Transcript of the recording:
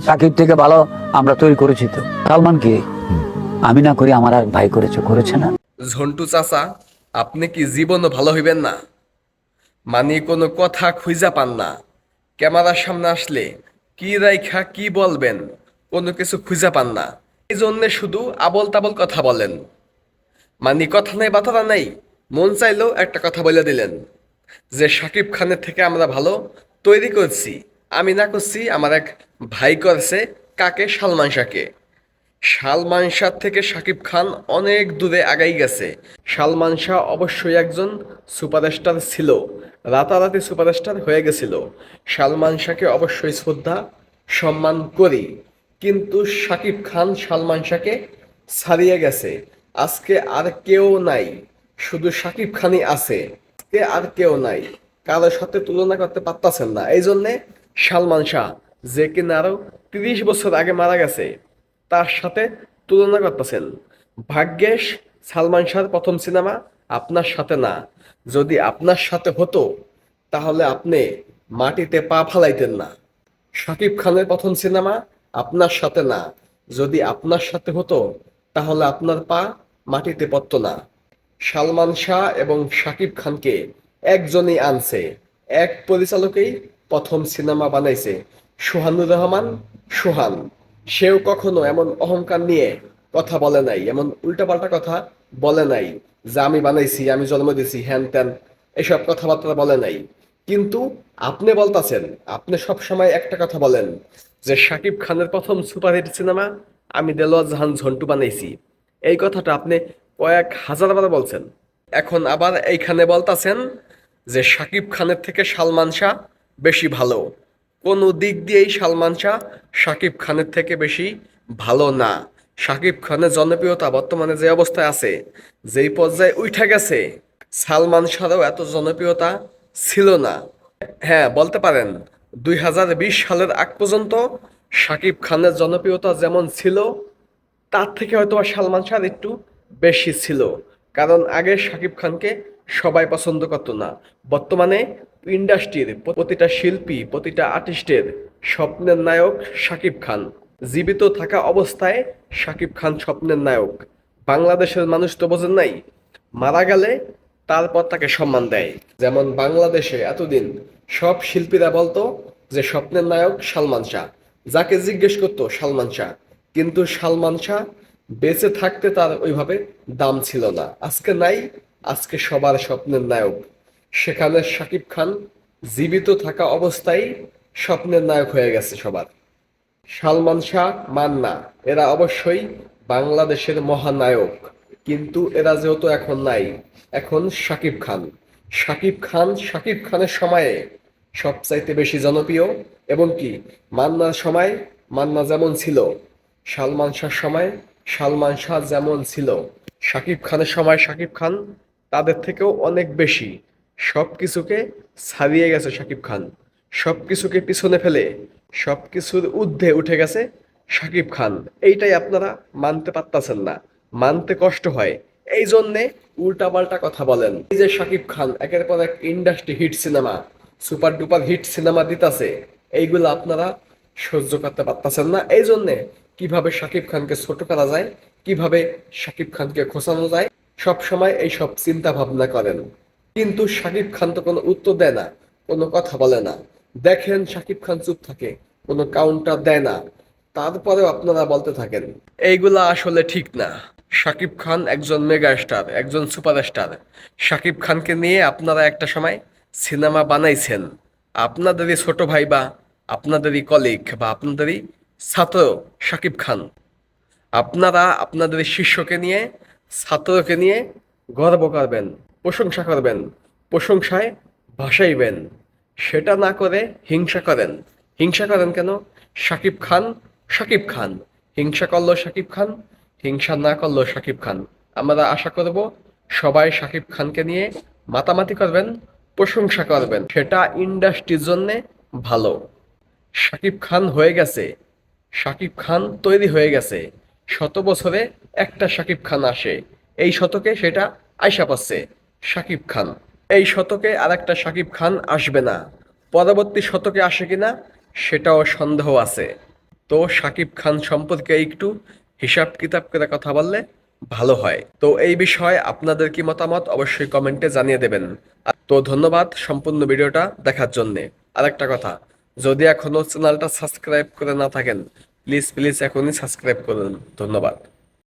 সাকিব থেকে ভালো আমরা তৈরি করেছি তো। সালমান কি আমি না করি, আমার আর ভাই করেছে না। ঝন্টু চাচা, আপনি কি জীবনও ভালো হইবেন না? মানে কোনো কথা খুঁজা পান না। ক্যামেরার সামনে আসলে কি রাইখা কি বলবেন কোনো কিছু খুঁজা পান না। এই জন্যে শুধু আবল তাবল কথা বলেন। মানে কথা নাই বাতারা নাই, মন চাইলেও একটা কথা বলে দিলেন যে শাকিব খানের থেকে আমরা ভালো তৈরি করছি। আমি না করছি, আমার এক ভাই করছে। কাকে? সালমান শাহকে। সালমান শাহ থেকে শাকিব খান অনেক দূরে আগাই গেছে। সালমান শাহ অবশ্যই একজন সুপারস্টার ছিল, রাতারাতি সুপারস্টার হয়ে গেছিল। সালমান শাহকে অবশ্যই শ্রদ্ধা সম্মান করি, কিন্তু শাকিব খান সালমান শাহকে ছাড়িয়ে গেছে। আজকে আর কেউ নাই, শুধু শাকিব খানই আছে। আজকে আর কেউ নাই, কারোর সাথে তুলনা করতে পারতাছেন না। এই জন্যে সালমান শাহ, যে কিনা আরো 30 বছর আগে মারা গেছে, তার সাথে তুলনা করতেছেন। ভাগ্যেশ সালমান শাহর প্রথম সিনেমা আপনার সাথে না। যদি আপনার সাথে হতো তাহলে আপনি মাটিতে পা ফালাইতেন না। শাকিব খানের প্রথম সিনেমা আপনার সাথে না। যদি আপনার সাথে হতো তাহলে আপনার পা মাটিতে পড়তো না। সালমান শাহ এবং শাকিব খানকে একজনই আনছে, এক পরিচালকেই প্রথম সিনেমা বানাইছে, সোহানুর রহমান সোহান। সেও কখনো এমন অহংকার নিয়ে কথা বলে নাই, এমন উল্টাপাল্টা কথা বলে নাই যে আমি বানাইছি, আমি জন্ম দিয়েছি, হ্যান ত্যান এসব কথাবার্তা বলে নাই। কিন্তু আপনি বলতাছেন, আপনি সব সময় একটা কথা বলেন যে শাকিব খানের প্রথম সুপারহিট সিনেমা আমি দেলোয়ার জাহান ঝন্টু বানাইছি। এই কথাটা আপনি কয়েক হাজার বার বলছেন। এখন আবার এইখানে বলতাছেন যে শাকিব খানের থেকে সালমান শাহ বেশি ভালো। কোনো দিক দিয়েই সালমান শাহ শাকিব খানের থেকে বেশি ভালো না। শাকিব খানের জনপ্রিয়তা বর্তমানে যে অবস্থায় আছে, যেই পর্যায়ে উঠে গেছে, সালমান শাহরও এত জনপ্রিয়তা ছিল না। হ্যাঁ, বলতে পারেন 2020 সালের আগ পর্যন্ত শাকিব খানের জনপ্রিয়তা যেমন ছিল, তার থেকে হয়তো সালমান শাহ একটু বেশি ছিল। কারণ আগে শাকিব খানকে সবাই পছন্দ করতো না। বর্তমানে ইন্ডাস্ট্রির প্রতিটা শিল্পী, প্রতিটা আর্টিস্টের স্বপ্নের নায়ক শাকিব খান। জীবিত থাকা অবস্থায় শাকিব খান স্বপ্নের নায়ক। বাংলাদেশের মানুষ তো বোঝেন নাই, মারা গেলে তারপর তাকে সম্মান দেয়। যেমন বাংলাদেশে এতদিন সব শিল্পীরা বলতো যে স্বপ্নের নায়ক সালমান শাহ, যাকে জিজ্ঞেস করতো সালমান শাহ। কিন্তু সালমান শাহ বেঁচে থাকতে তার ওইভাবে দাম ছিল না। আজকে নাই, আজকে সবার স্বপ্নের নায়ক। সেখানে শাকিব খান জীবিত থাকা অবস্থায় স্বপ্নের নায়ক হয়ে গেছে সবার। সালমান শাহ, মান্না, এরা অবশ্যই বাংলাদেশের মহানায়ক, কিন্তু এরা যেহেতু এখন নাই, এখন শাকিব খান। শাকিব খানের সময়ে সবচাইতে বেশি জনপ্রিয়। এবং কি, মান্নার সময় মান্না যেমন ছিল, সালমান শাহর সময় সালমান শাহ যেমন ছিল, শাকিব খানের সময় শাকিব খান তাদের থেকেও অনেক বেশি। সবকিছুকে ছাড়িয়ে গেছে শাকিব খান, সবকিছুকে পিছনে ফেলে সবকিছুর ঊর্ধ্বে উঠে গেছে শাকিব খান। এইটাই আপনারা মানতে পারতাছেন না, মানতে কষ্ট হয়। এই জন্যে উল্টাপাল্টা কথা বলেন। এই যে শাকিব খান একের পর এক industry hit cinema, super duper hit cinema দিতাছে, এইগুলো আপনারা সহ্য করতে পারতাছেন না। এই জন্যে কিভাবে শাকিব খানকে ছোট করা যায়, কিভাবে শাকিব খানকে খোঁচানো যায়, সব সময় এইসব চিন্তা ভাবনা করেন। কিন্তু শাকিব খান তো কোনো উত্তর দেয় না, কোনো কথা বলে না। দেখেন শাকিব খান চুপ থাকে, কোনো কাউন্টার দেয় না, তারপরেও আপনারা বলতে থাকেন। এইগুলা আসলে ঠিক না। শাকিব খান একজন মেগা স্টার, একজন সুপারস্টার। শাকিব খানকে নিয়ে আপনারা একটা সময় সিনেমা বানাইছেন। আপনাদেরই ছোট ভাই বা আপনাদেরই কলিগ বা আপনাদেরই ছাত্র শাকিব খান। আপনারা আপনাদের শিষ্যকে নিয়ে, ছাত্রকে নিয়ে গর্ব করবেন, প্রশংসা করবেন, প্রশংসায় ভাসাইবেন। সেটা না করে হিংসা করেন। হিংসা করেন কেন? শাকিব খান শাকিব খান, হিংসা করলো শাকিব খান, হিংসা না করলো শাকিব খান। আমরা আশা করব সবাই শাকিব খানকে নিয়ে মাতামাতি করবেন, প্রশংসা করবেন। সেটা ইন্ডাস্ট্রির জন্যে ভালো। শাকিব খান হয়ে গেছে, শাকিব খান তৈরি হয়ে গেছে। শত বছরে একটা শাকিব খান আসে, এই শতকে সেটা আইসা পাচ্ছে শাকিব খান। এই শতকে আর একটা শাকিব খান আসবে না। পরবর্তী শতকে আসে কিনা সেটাও সন্দেহ আছে। তো শাকিব খান সম্পর্কে একটু হিসাব কিতাব করে কথা বললে ভালো হয়। তো এই বিষয়ে আপনাদের কি মতামত অবশ্যই কমেন্টে জানিয়ে দেবেন। তো ধন্যবাদ সম্পূর্ণ ভিডিওটা দেখার জন্যে। আরেকটা কথা, যদি এখনো চ্যানেলটা সাবস্ক্রাইব করে না থাকেন, প্লিজ প্লিজ এখনই সাবস্ক্রাইব করুন। ধন্যবাদ।